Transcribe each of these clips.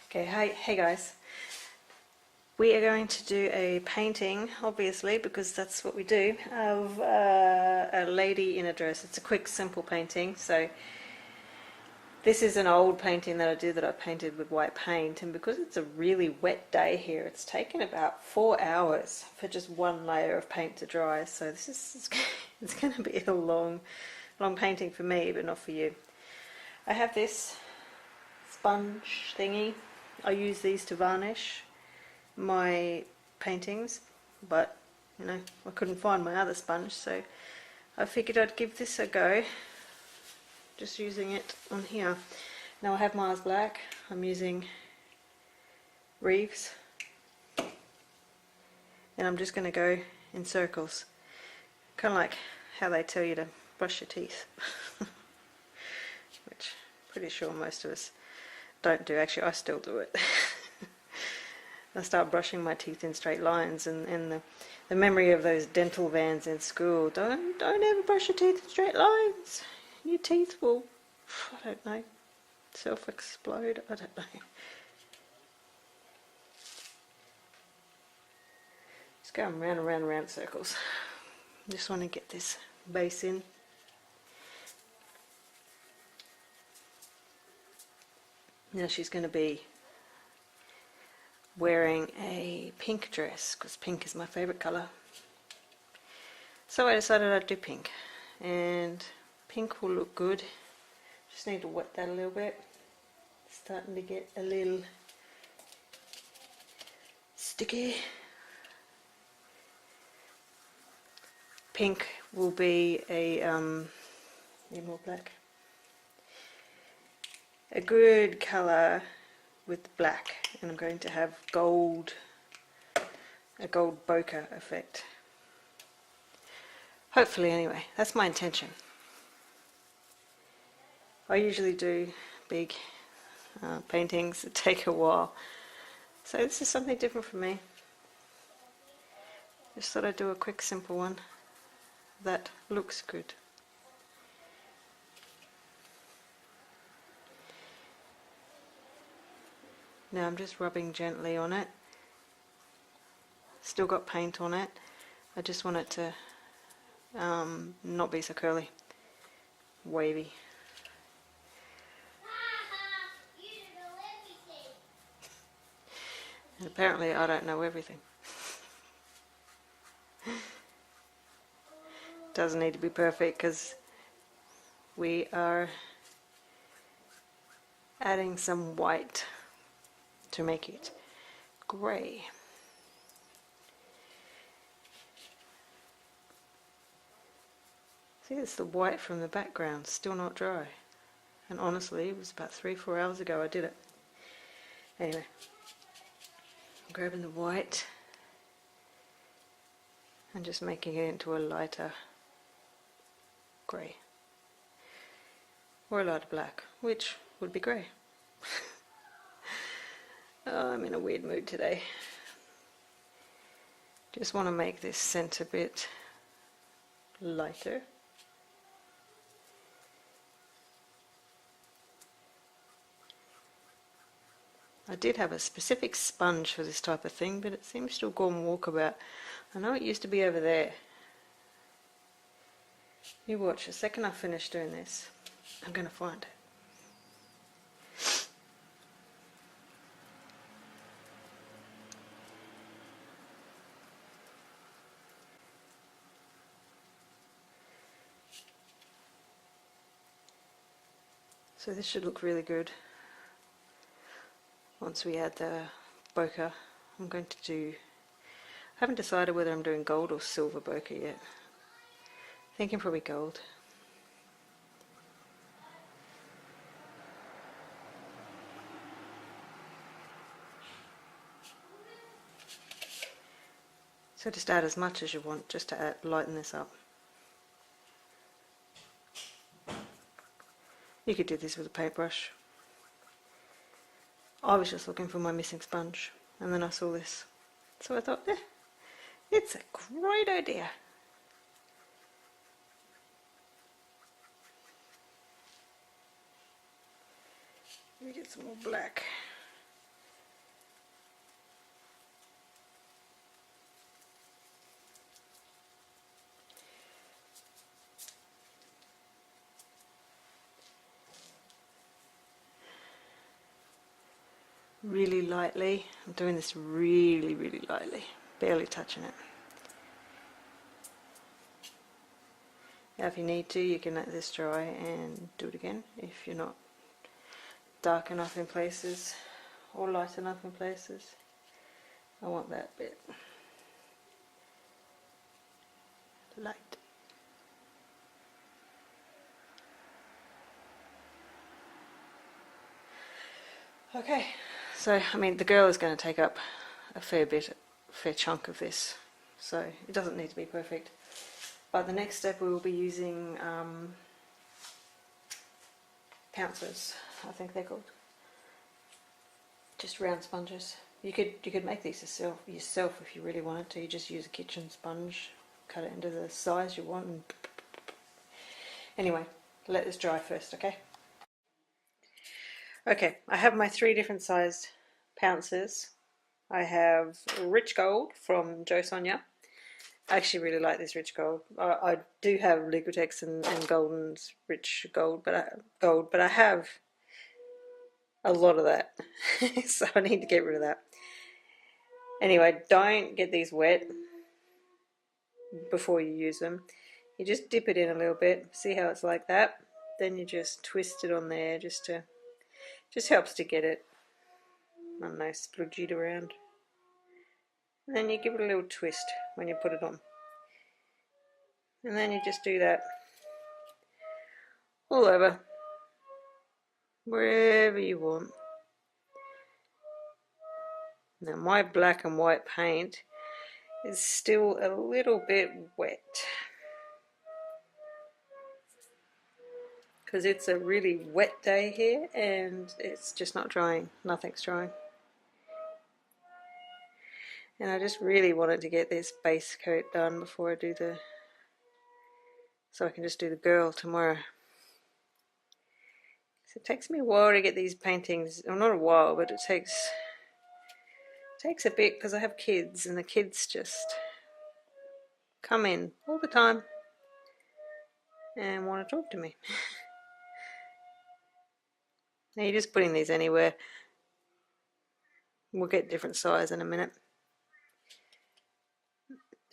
Okay, hey guys. We are going to do a painting, obviously, because that's what we do, of a lady in a dress. It's a quick, simple painting. So this is an old painting that I did that I painted with white paint, and because it's a really wet day here, it's taken about 4 hours for just one layer of paint to dry. So this is it's going to be a long painting for me, but not for you. I have this sponge thingy. I use these to varnish my paintings, but you know, I couldn't find my other sponge, so I figured I'd give this a go, just using it on here. Now I have Mars Black. I'm using Reeves, and I'm just going to go in circles, kind of like how they tell you to brush your teeth, which I'm pretty sure most of us don't do. Actually, I still do it. I start brushing my teeth in straight lines, and the memory of those dental vans in school, don't ever brush your teeth in straight lines. Your teeth will, I don't know, self-explode, I don't know. Just going round and round and round in circles. Just want to get this base in. Now she's going to be wearing a pink dress, because pink is my favourite colour. So I decided I'd do pink, and pink will look good. Just need to wet that a little bit. It's starting to get a little sticky. Pink will be need more black. A good colour with black, and I'm going to have gold, a gold bokeh effect. Hopefully, anyway, that's my intention. I usually do big paintings that take a while, so this is something different for me. Just thought I'd do a quick, simple one that looks good. Now I'm just rubbing gently on it. Still got paint on it. I just want it to not be so curly, wavy. And apparently I don't know everything. Doesn't need to be perfect, because we are adding some white to make it grey. See, it's the white from the background, still not dry. And honestly, it was about 3-4 hours ago I did it. Anyway, I'm grabbing the white and just making it into a lighter grey. Or a lighter black, which would be grey. Oh, I'm in a weird mood today. Just want to make this centre bit lighter. I did have a specific sponge for this type of thing, but it seems to have gone walkabout. I know it used to be over there. You watch, the second I finish doing this, I'm going to find it. So this should look really good. Once we add the bokeh, I'm going to do, I haven't decided whether I'm doing gold or silver bokeh yet. Thinking probably gold. So just add as much as you want, just to lighten this up. You could do this with a paintbrush. I was just looking for my missing sponge, and then I saw this. So I thought, it's a great idea. Let me get some more black. Really lightly. I'm doing this really lightly, barely touching it. Now if you need to, you can let this dry and do it again if you're not dark enough in places or light enough in places. I want that bit light. Okay, so I mean the girl is going to take up a fair chunk of this, so it doesn't need to be perfect. But the next step we will be using Pouncers, I think they're called. Just round sponges. You could make these yourself if you really wanted to. You just use a kitchen sponge, cut it into the size you want. And anyway, let this dry first, okay? Okay, I have my 3 different sized Pouncers. I have Rich Gold from Jo Sonia. I actually really like this Rich Gold. I do have Liquitex and Golden's Rich Gold, but I have a lot of that, so I need to get rid of that. Anyway, don't get these wet before you use them. You just dip it in a little bit, see how it's like that. Then you just twist it on there, just helps to get it, I don't know, sploogied around. And then you give it a little twist when you put it on. And then you just do that all over, wherever you want. Now my black and white paint is still a little bit wet because it's a really wet day here and it's just not drying, nothing's drying. And I just really wanted to get this base coat done before I do so I can just do the girl tomorrow. So it takes me a while to get these paintings, well not a while, but it takes a bit because I have kids and the kids just come in all the time and want to talk to me. Now you're just putting these anywhere. We'll get different size in a minute.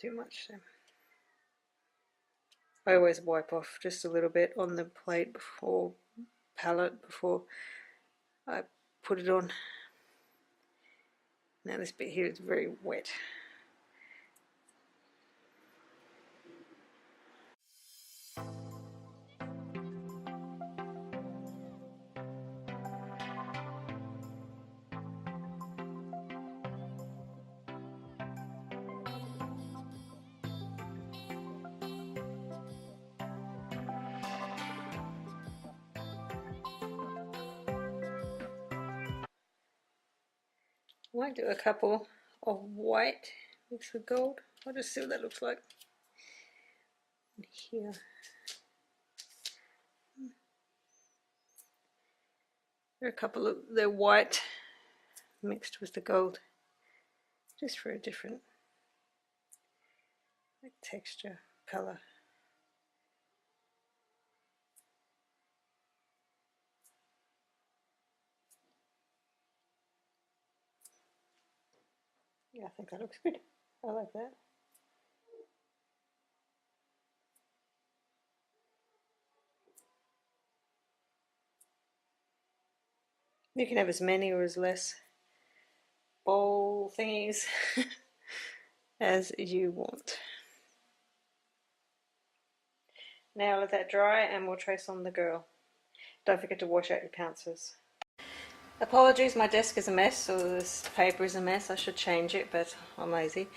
Too much so. I always wipe off just a little bit on the plate or palette before I put it on. Now this bit here is very wet. I might do a couple of white mixed with gold. I'll just see what that looks like. And here. There are a couple of, they're white mixed with the gold, just for a different texture, colour. Yeah, I think that looks good. I like that. You can have as many or as less bowl thingies as you want. Now let that dry and we'll trace on the girl. Don't forget to wash out your pouncers. Apologies, my desk is a mess, or this paper is a mess. I should change it, but I'm lazy.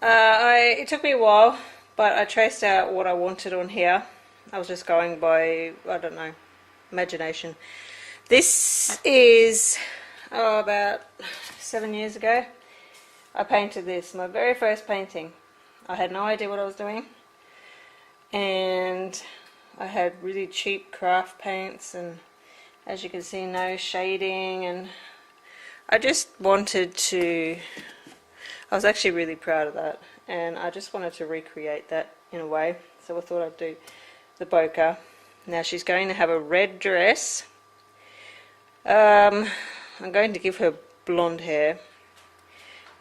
It took me a while, but I traced out what I wanted on here. I was just going by, I don't know, imagination. This is about 7 years ago. I painted this, my very first painting. I had no idea what I was doing, and I had really cheap craft paints and As you can see, no shading, and I just wanted to, I was actually really proud of that, and I just wanted to recreate that in a way, so I thought I'd do the bokeh. Now she's going to have a red dress. I'm going to give her blonde hair,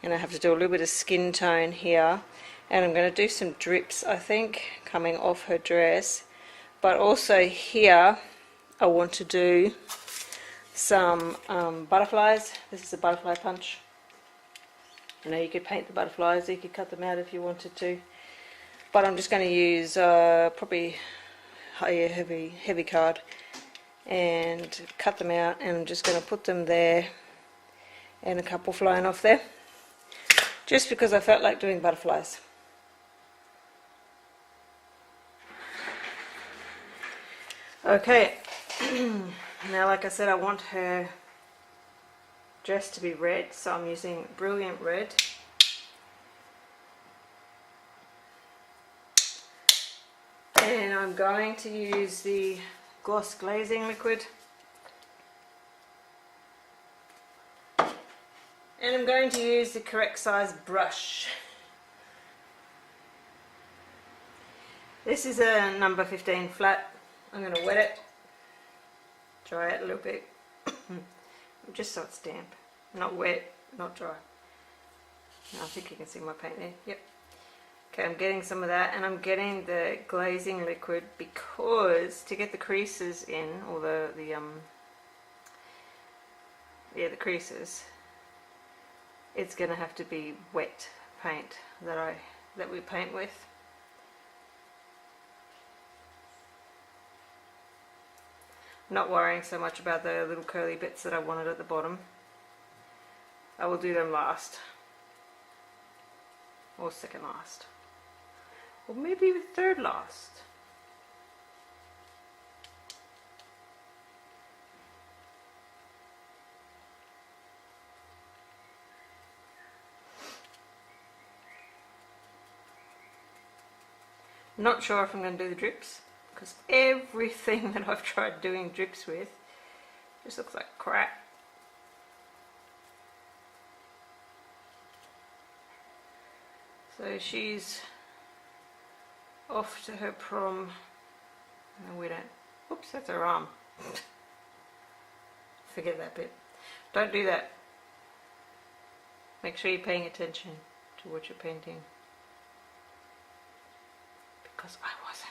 and I have to do a little bit of skin tone here, and I'm going to do some drips, I think, coming off her dress, but also here I want to do some butterflies. This is a butterfly punch. You know, you could paint the butterflies, you could cut them out if you wanted to, but I'm just going to use probably a heavy card and cut them out, and I'm just going to put them there, and a couple flying off there, just because I felt like doing butterflies. Okay, now like I said, I want her dress to be red, so I'm using Brilliant Red. And I'm going to use the Gloss Glazing liquid. And I'm going to use the correct size brush. This is a number 15 flat. I'm going to wet it, dry it a little bit, just so it's damp, not wet, not dry. Now, I think you can see my paint there. Yep. Okay, I'm getting some of that, and I'm getting the glazing liquid because to get the creases in, or the creases, it's going to have to be wet paint that we paint with. Not worrying so much about the little curly bits that I wanted at the bottom. I will do them last, or second last, or maybe even third last. Not sure if I'm going to do the drips, because everything that I've tried doing drips with just looks like crap. So she's off to her prom. No, we don't. Oops, that's her arm. Forget that bit. Don't do that. Make sure you're paying attention to what you're painting, because I wasn't.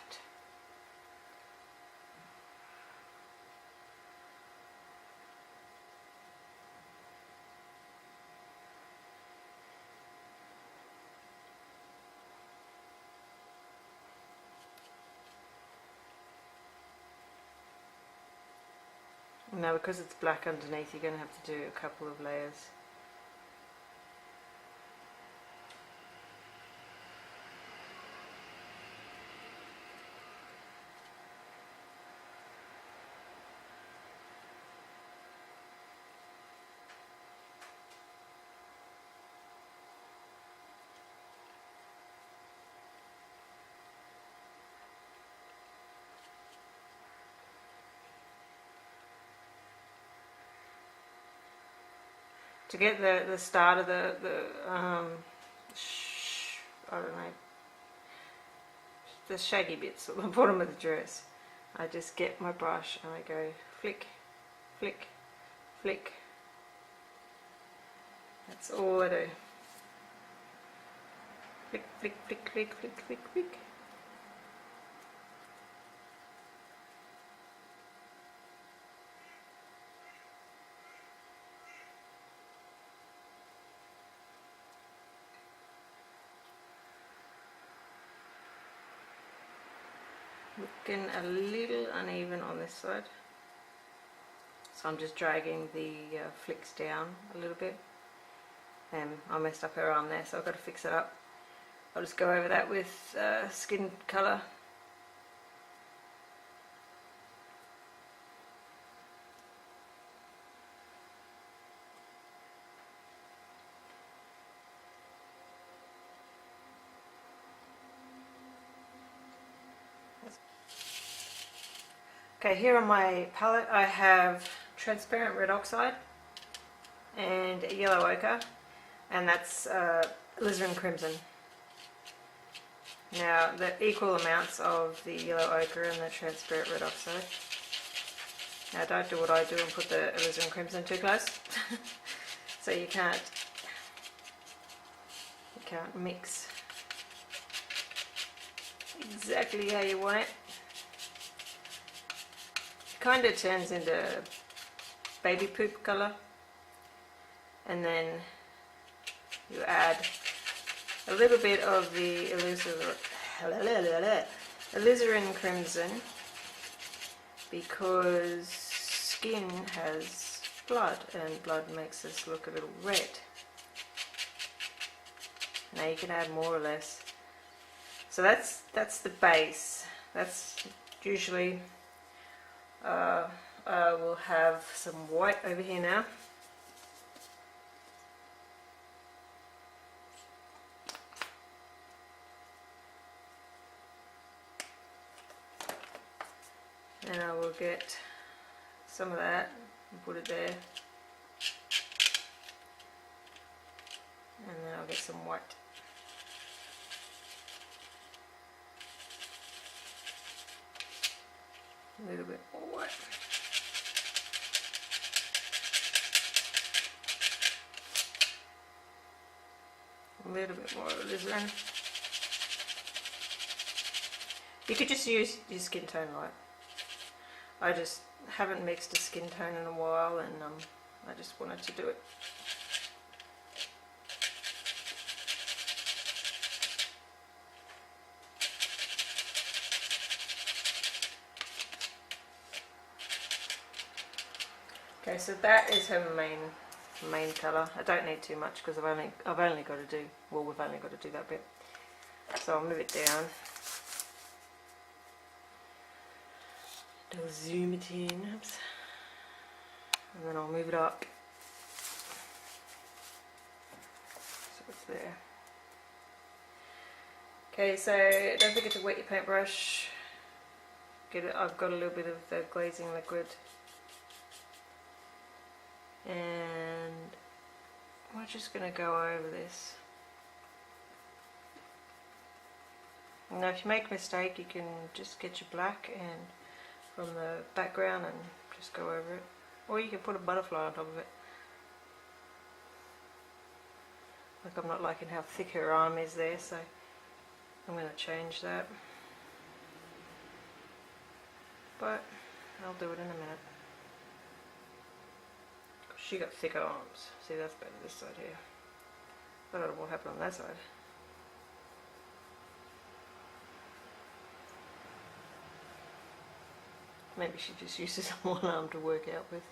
Now, because it's black underneath, you're going to have to do a couple of layers. To get the start of the I don't know, the shaggy bits at the bottom of the dress, I just get my brush and I go flick, flick, flick. That's all I do. Flick, flick, flick, flick, flick, flick, flick. Looking a little uneven on this side, so I'm just dragging the flicks down a little bit, and I messed up her arm there, so I've got to fix it up. I'll just go over that with skin colour. Okay, here on my palette I have transparent red oxide and yellow ochre, and that's Alizarin Crimson. Now, the equal amounts of the yellow ochre and the transparent red oxide. Now, don't do what I do and put the Alizarin Crimson too close. So you can't mix exactly how you want it. It kind of turns into baby poop colour, and then you add a little bit of the Alizarin Crimson, because skin has blood and blood makes us look a little red. Now you can add more or less. So that's the base. That's usually we'll have some white over here now. And I will get some of that and put it there. And then I'll get some white. A little bit more white. A little bit more alizarin. You could just use your skin tone light. I just haven't mixed a skin tone in a while, and I just wanted to do it. Okay, so that is her main colour. I don't need too much because I've only got to do, well, we've only got to do that bit. So I'll move it down. I'll zoom it in, oops. And then I'll move it up. So it's there. Okay, so don't forget to wet your paintbrush. I've got a little bit of the glazing liquid. And we're just going to go over this. Now if you make a mistake, you can just get your black and from the background and just go over it, or you can put a butterfly on top of it. Like, I'm not liking how thick her arm is there, so I'm going to change that, but I'll do it in a minute. She got thicker arms. See, that's better this side here. I don't know what happened on that side. Maybe she just uses one arm to work out with.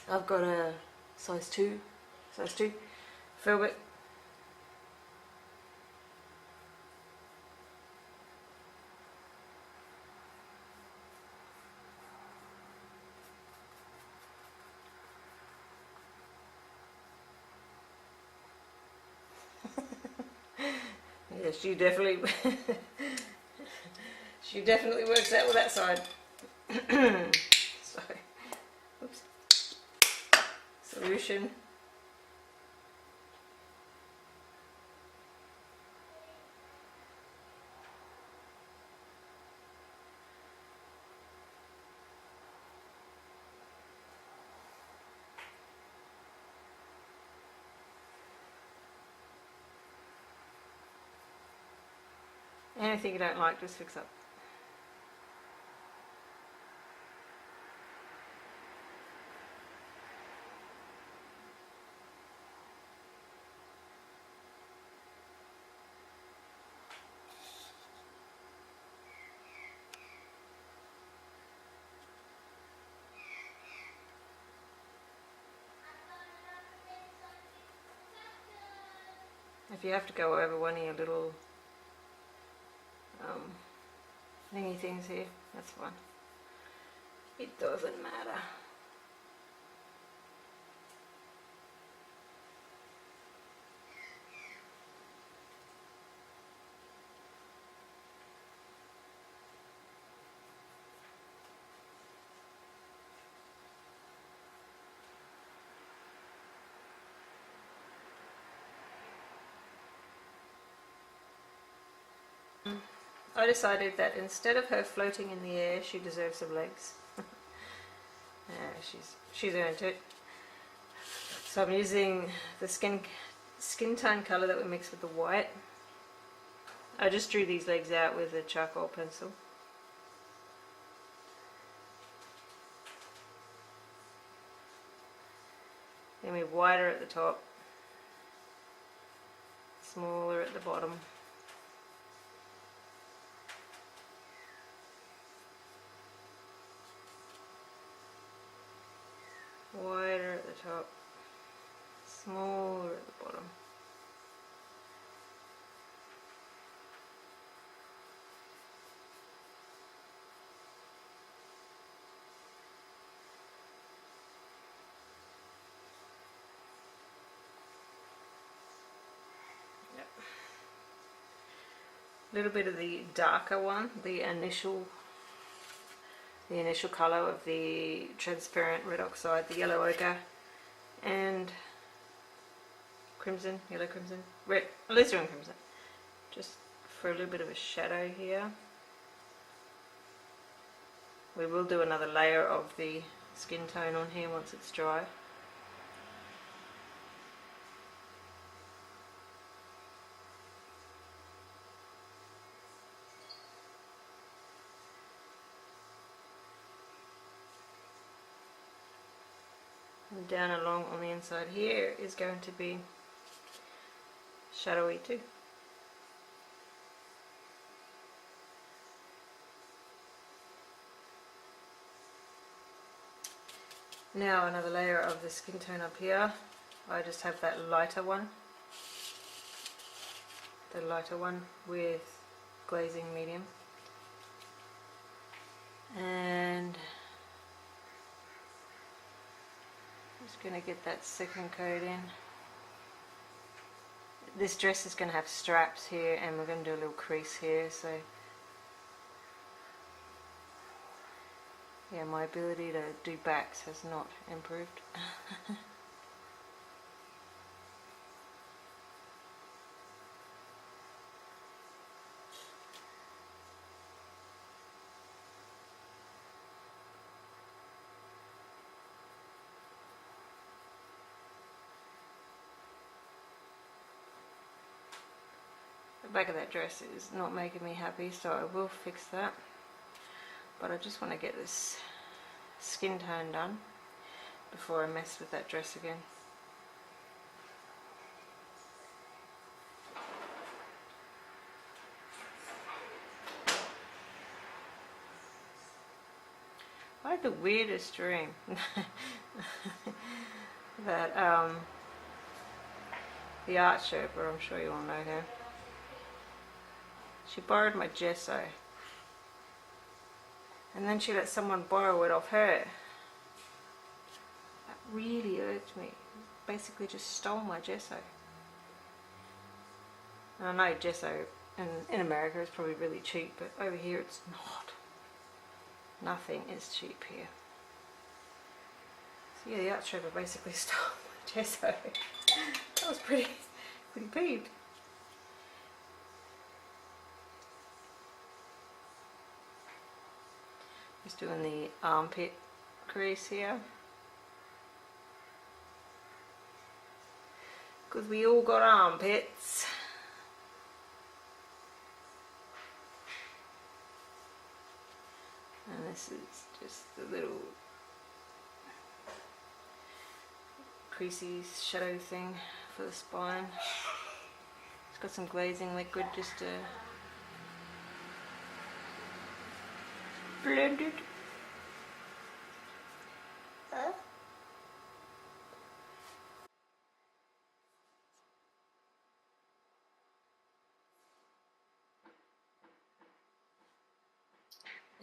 I've got a size 2 velvet. Yeah, she definitely she definitely works out with that side. Sorry. Oops. Solution. Anything you don't like, just fix up. If you have to go over one of your little thingy things here, that's fine. It doesn't matter. I decided that instead of her floating in the air, she deserves some legs. She's earned it. So I'm using the skin tone colour that we mixed with the white. I just drew these legs out with a charcoal pencil. Then we wider at the top, smaller at the bottom. Wider at the top, smaller at the bottom. Yep. A little bit of the darker one, the initial colour of the transparent red oxide, the yellow ochre, and crimson, yellow crimson, red, alizarin crimson, just for a little bit of a shadow here. We will do another layer of the skin tone on here once it's dry. And down along on the inside here is going to be shadowy too. Now another layer of the skin tone up here. I just have that lighter one. The lighter one with glazing medium. And just going to get that second coat in. This dress is going to have straps here, and we're going to do a little crease here, so yeah, my ability to do backs has not improved. The back of that dress is not making me happy, so I will fix that. But I just want to get this skin tone done before I mess with that dress again. I had the weirdest dream that the art sherpa, I'm sure you all know her, she borrowed my gesso and then she let someone borrow it off her. That really irked me. Basically just stole my gesso. And I know gesso in America is probably really cheap, but over here it's not. Nothing is cheap here. So yeah, the art sherpa basically stole my gesso. That was pretty peeved. Just doing the armpit crease here, because we all got armpits. And this is just the little creasy shadow thing for the spine. It's got some glazing liquid just to blend it.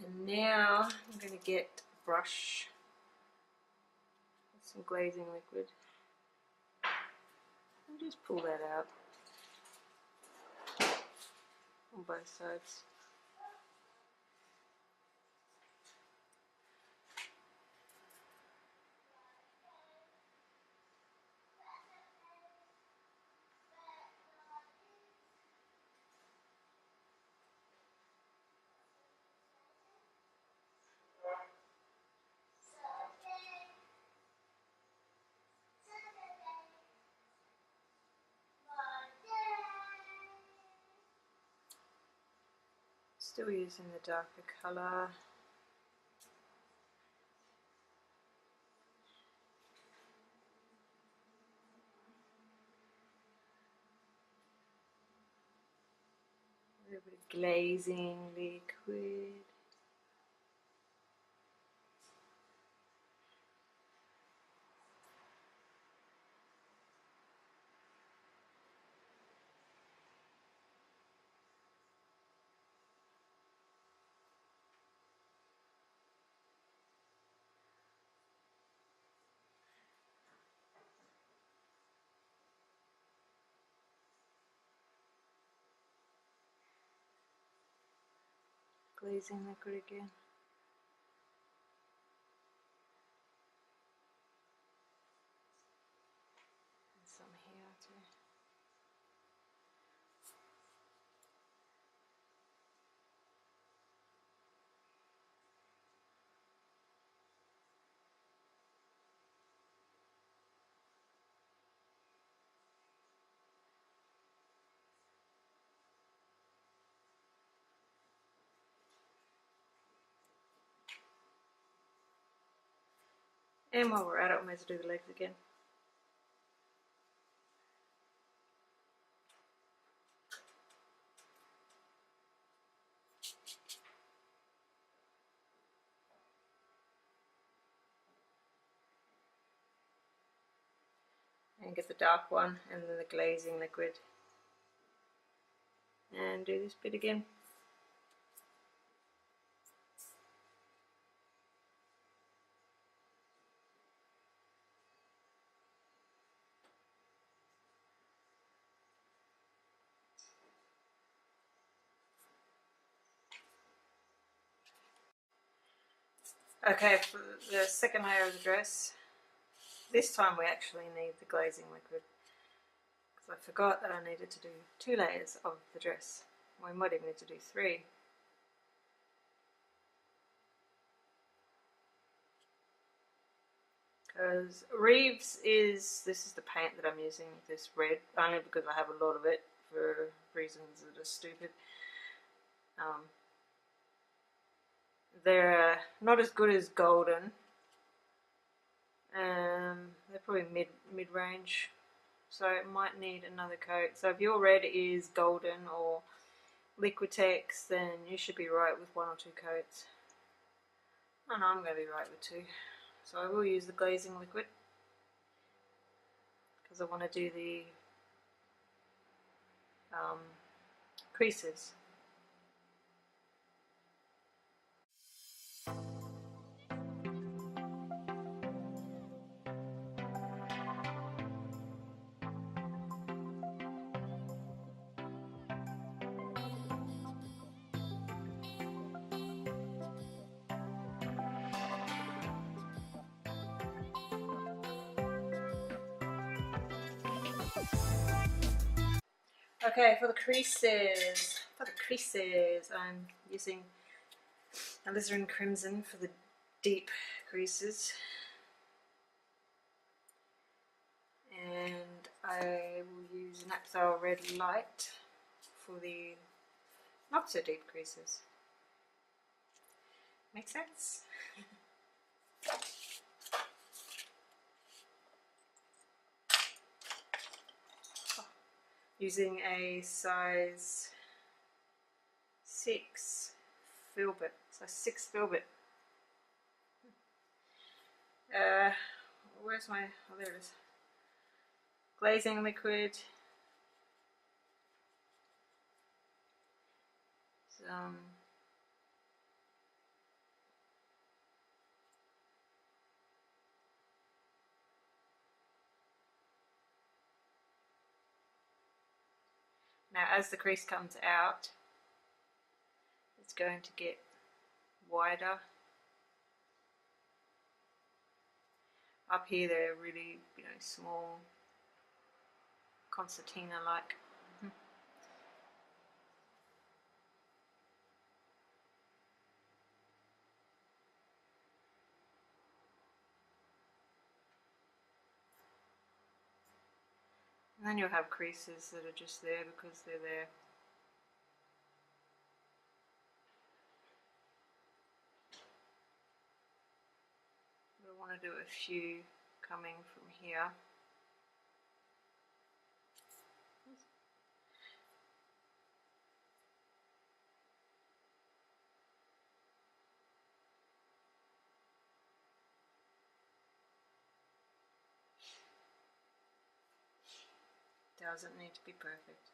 And now I'm going to get a brush with some glazing liquid and just pull that out on both sides. Still using the darker colour. A little bit of glazing liquid. Glazing liquid again. And some here too. And while we're at it, we might as well do the legs again. And get the dark one and then the glazing liquid. And do this bit again. Okay, for the second layer of the dress, this time we actually need the glazing liquid, because I forgot that I needed to do 2 layers of the dress. We might even need to do 3. Because Reeves this is the paint that I'm using, this red, only because I have a lot of it for reasons that are stupid. They're not as good as golden. They're probably mid-range, so it might need another coat. So if your red is golden or Liquitex, then you should be right with 1 or 2 coats. Oh no, I'm going to be right with 2. So I will use the glazing liquid because I want to do the creases. Okay, for the creases, I'm using Alizarin Crimson for the deep creases, and I will use Naples Red Light for the not so deep creases. Make sense? Using a size 6 filbert, size 6 filbert. Where's my, oh there it is. Glazing liquid. Some now as the crease comes out, it's going to get wider. Up here they're really, small, concertina like. And then you'll have creases that are just there because they're there. want to do a few coming from here. Doesn't need to be perfect.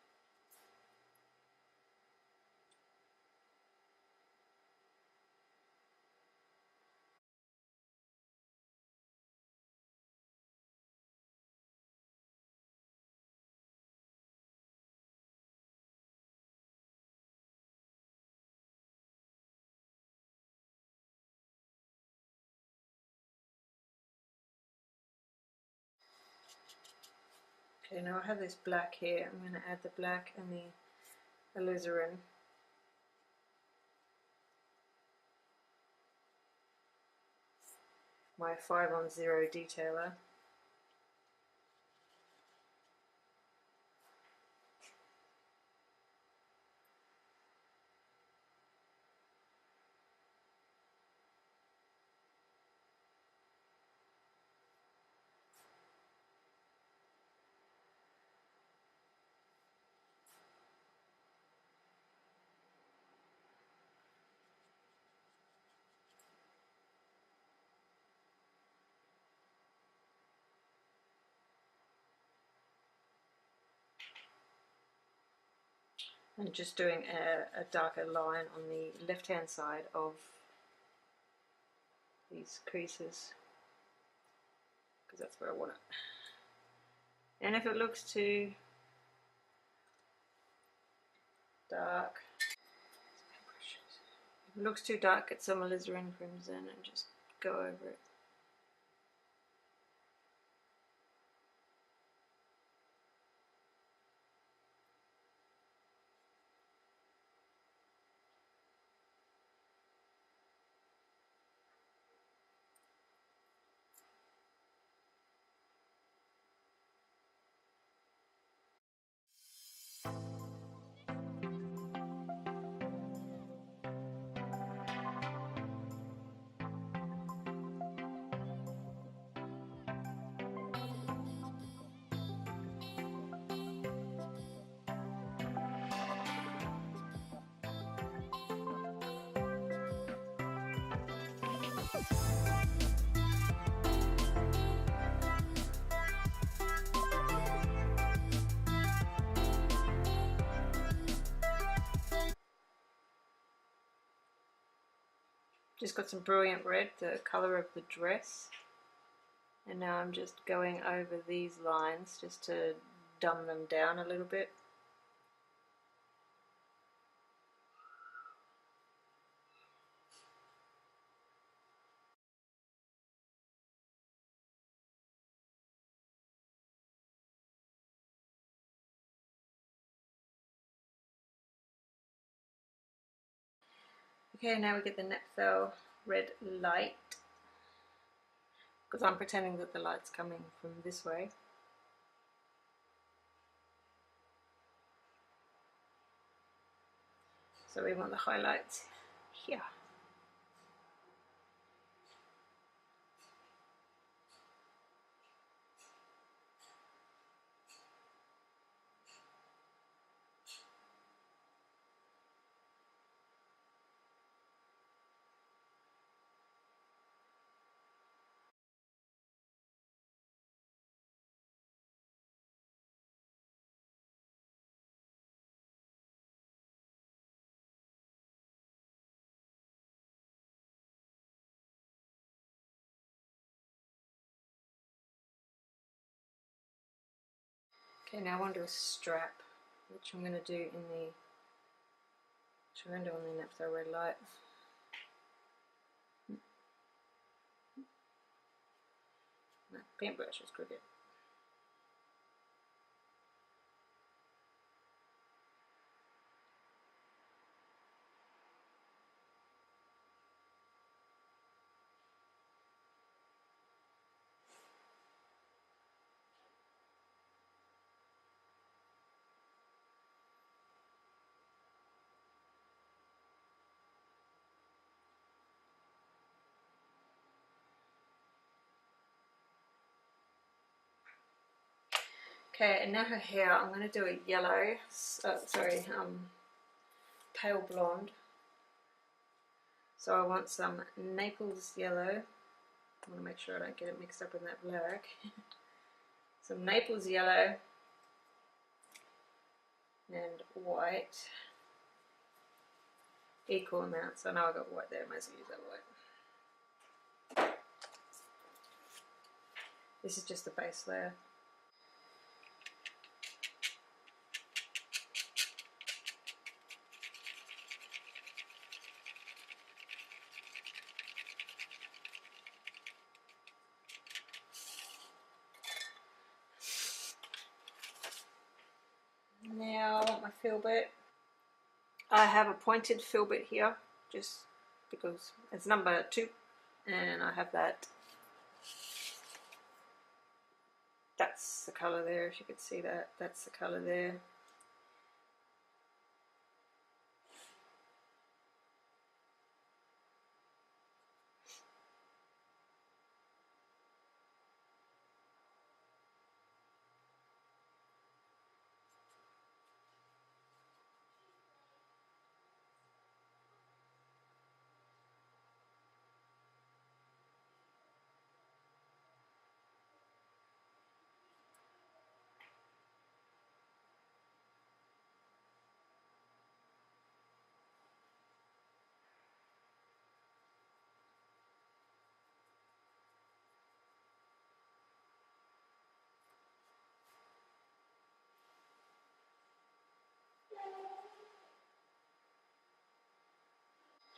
Okay, now I have this black here. I'm going to add the black and the alizarin. My 5-on-0 detailer. And just doing a darker line on the left hand side of these creases, because that's where I want it. And if it looks too dark, if it looks too dark, get some Alizarin Crimson and just go over it. Just got some brilliant red, the colour of the dress. And now I'm just going over these lines just to dumb them down a little bit. Okay, now we get the Naples red light, because I'm pretending that the light's coming from this way. So we want the highlights here. Okay, now I want to do a strap, which I'm going to do in the, which I'm going to do on the Naples red light. No, paintbrush is crooked. Okay, and now her hair, I'm going to do a yellow, pale blonde. So I want some Naples Yellow. I want to make sure I don't get it mixed up in that black. Some Naples Yellow and white. Equal amounts. I know I got white there, I might as well use that white. This is just the base layer. Now I want my filbert. I have a pointed filbert here, just because it's number 2, and I have that. That's the colour there, if you could see that. That's the colour there.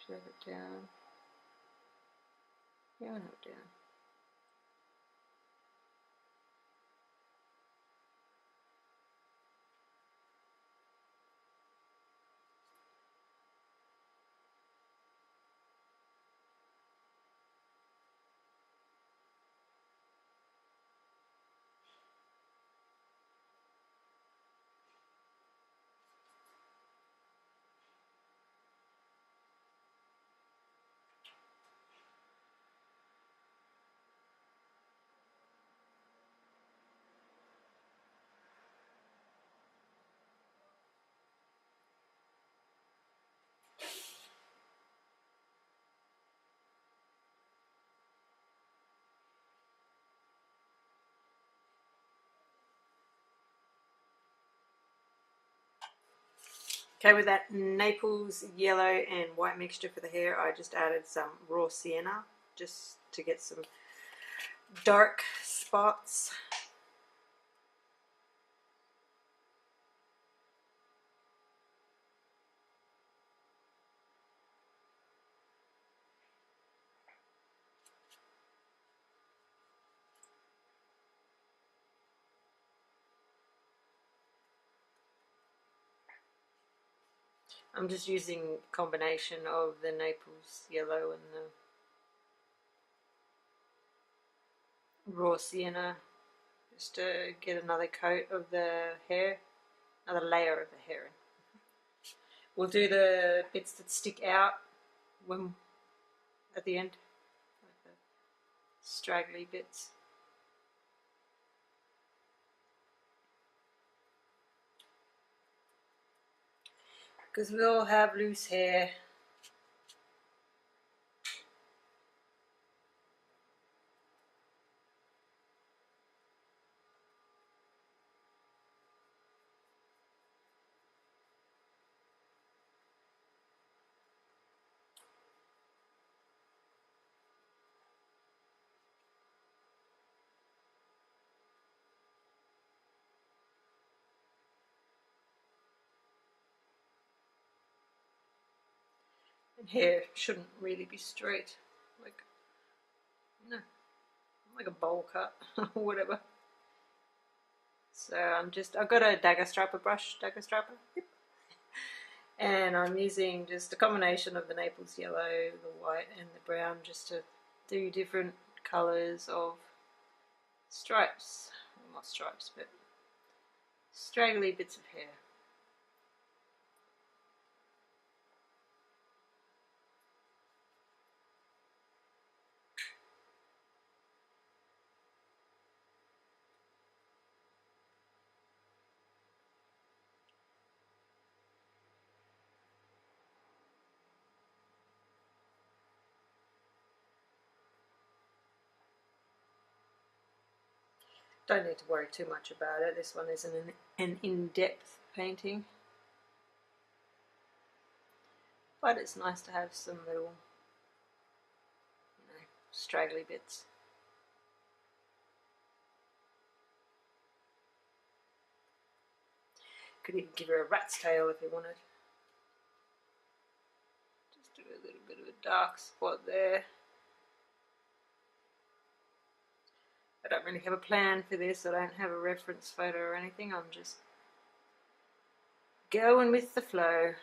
Shove it down. Yeah, I have it down. Okay, with that Naples Yellow and white mixture for the hair, I just added some raw sienna just to get some dark spots. I'm just using a combination of the Naples Yellow and the raw sienna just to get another coat of the hair, another layer of the hair. We'll do the bits that stick out when at the end, like the straggly bits. Because we all have loose hair. And hair shouldn't really be straight, like, no, like a bowl cut or whatever. So I've got a dagger striper brush, yep. And I'm using just a combination of the Naples Yellow, the white and the brown just to do different colours of stripes, well, not stripes but straggly bits of hair. Don't need to worry too much about it. This one isn't an in-depth painting. But it's nice to have some little, straggly bits. Could even give her a rat's tail if you wanted. Just do a little bit of a dark spot there. I don't really have a plan for this. I don't have a reference photo or anything. I'm just going with the flow.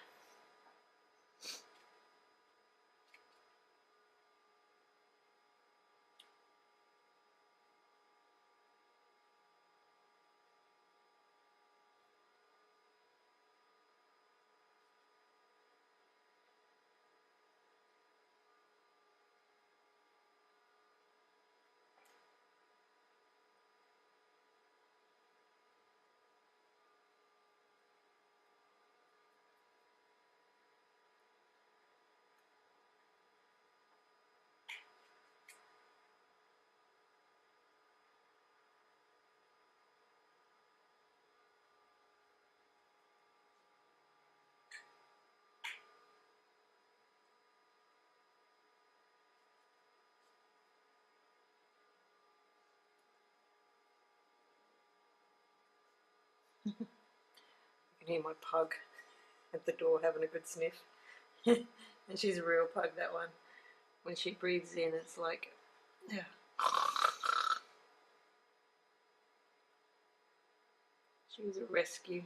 You can hear my pug at the door having a good sniff. And she's a real pug, that one. When she breathes in, it's like, yeah. She was a rescue.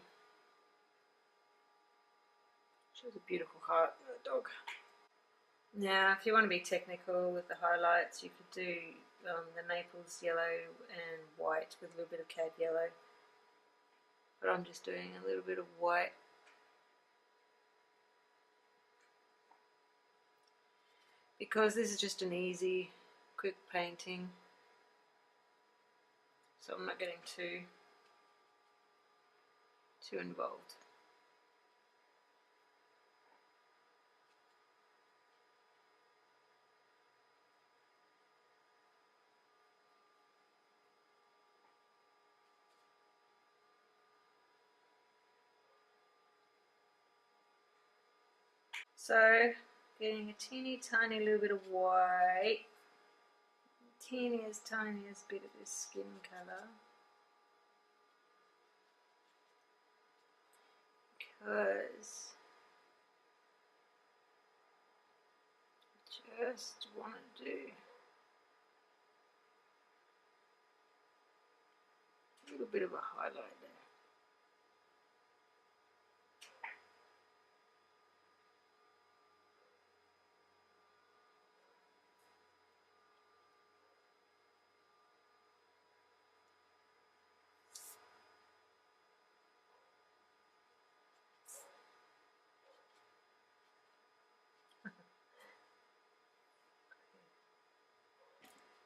She was a beautiful heart, that dog. Now, if you want to be technical with the highlights, you could do the Naples Yellow and white with a little bit of cad yellow. But I'm just doing a little bit of white. Because this is just an easy, quick painting. So I'm not getting too involved. So, getting a teeny tiny little bit of white, tiniest bit of this skin colour, because I just want to do a little bit of a highlight there.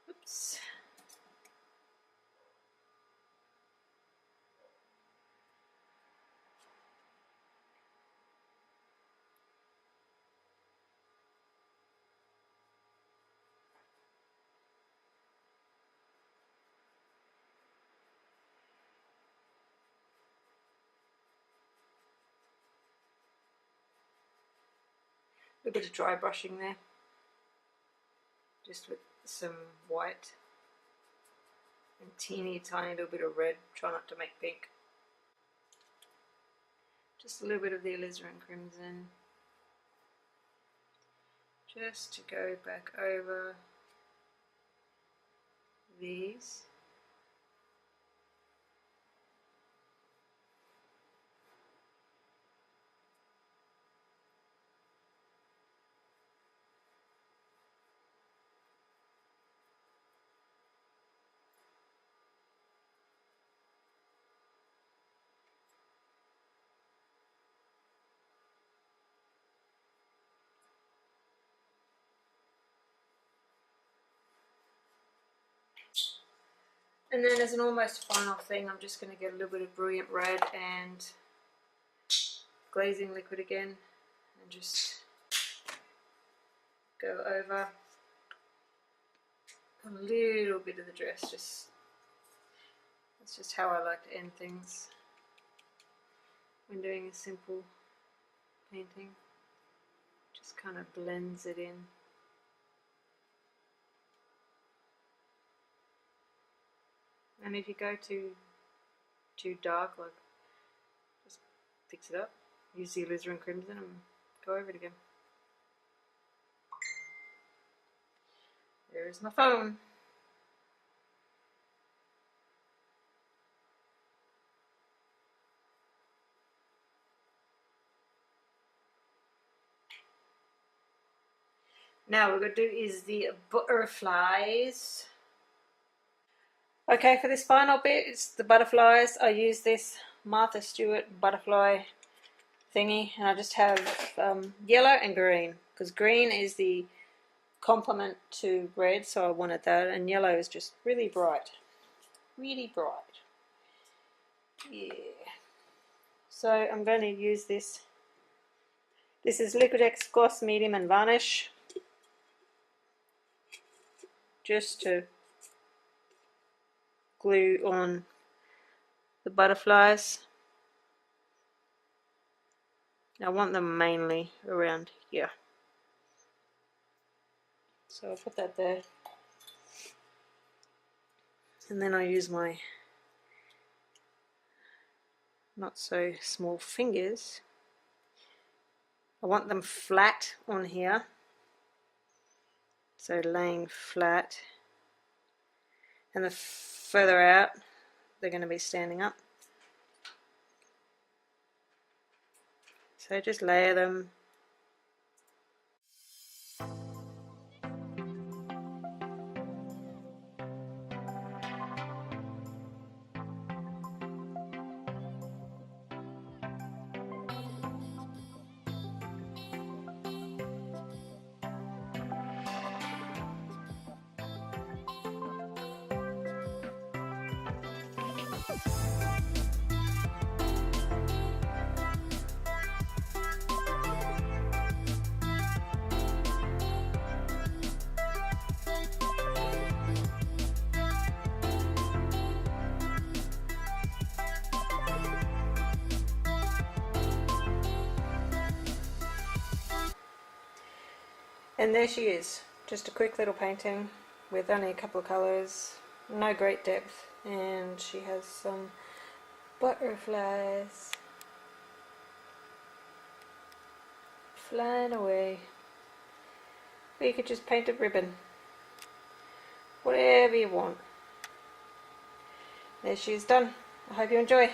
Oops. A bit of dry brushing there, just with some white and teeny tiny little bit of red. Try not to make pink. Just a little bit of the Alizarin Crimson, just to go back over these. And then as an almost final thing, I'm just going to get a little bit of Brilliant Red and glazing liquid again and just go over a little bit of the dress, just It's just how I like to end things when doing a simple painting. Just kind of blends it in. And if you go too dark, like, just fix it up. Use the Alizarin Crimson and go over it again. There's my phone. Now what we're going to do is the butterflies. Okay, for this final bit, it's the butterflies. I use this Martha Stewart butterfly thingy, and I just have yellow and green, because green is the complement to red, so I wanted that, and yellow is just really bright. Really bright. Yeah. So I'm going to use this. This is Liquitex Gloss Medium and Varnish, just to glue on the butterflies. I want them mainly around here. So I'll put that there. And then I use my not so small fingers. I want them flat on here. So laying flat. And the further out, they're going to be standing up. So just layer them. And there she is, just a quick little painting with only a couple of colours, no great depth, and she has some butterflies flying away. Or you could just paint a ribbon, whatever you want. There she is done. I hope you enjoy.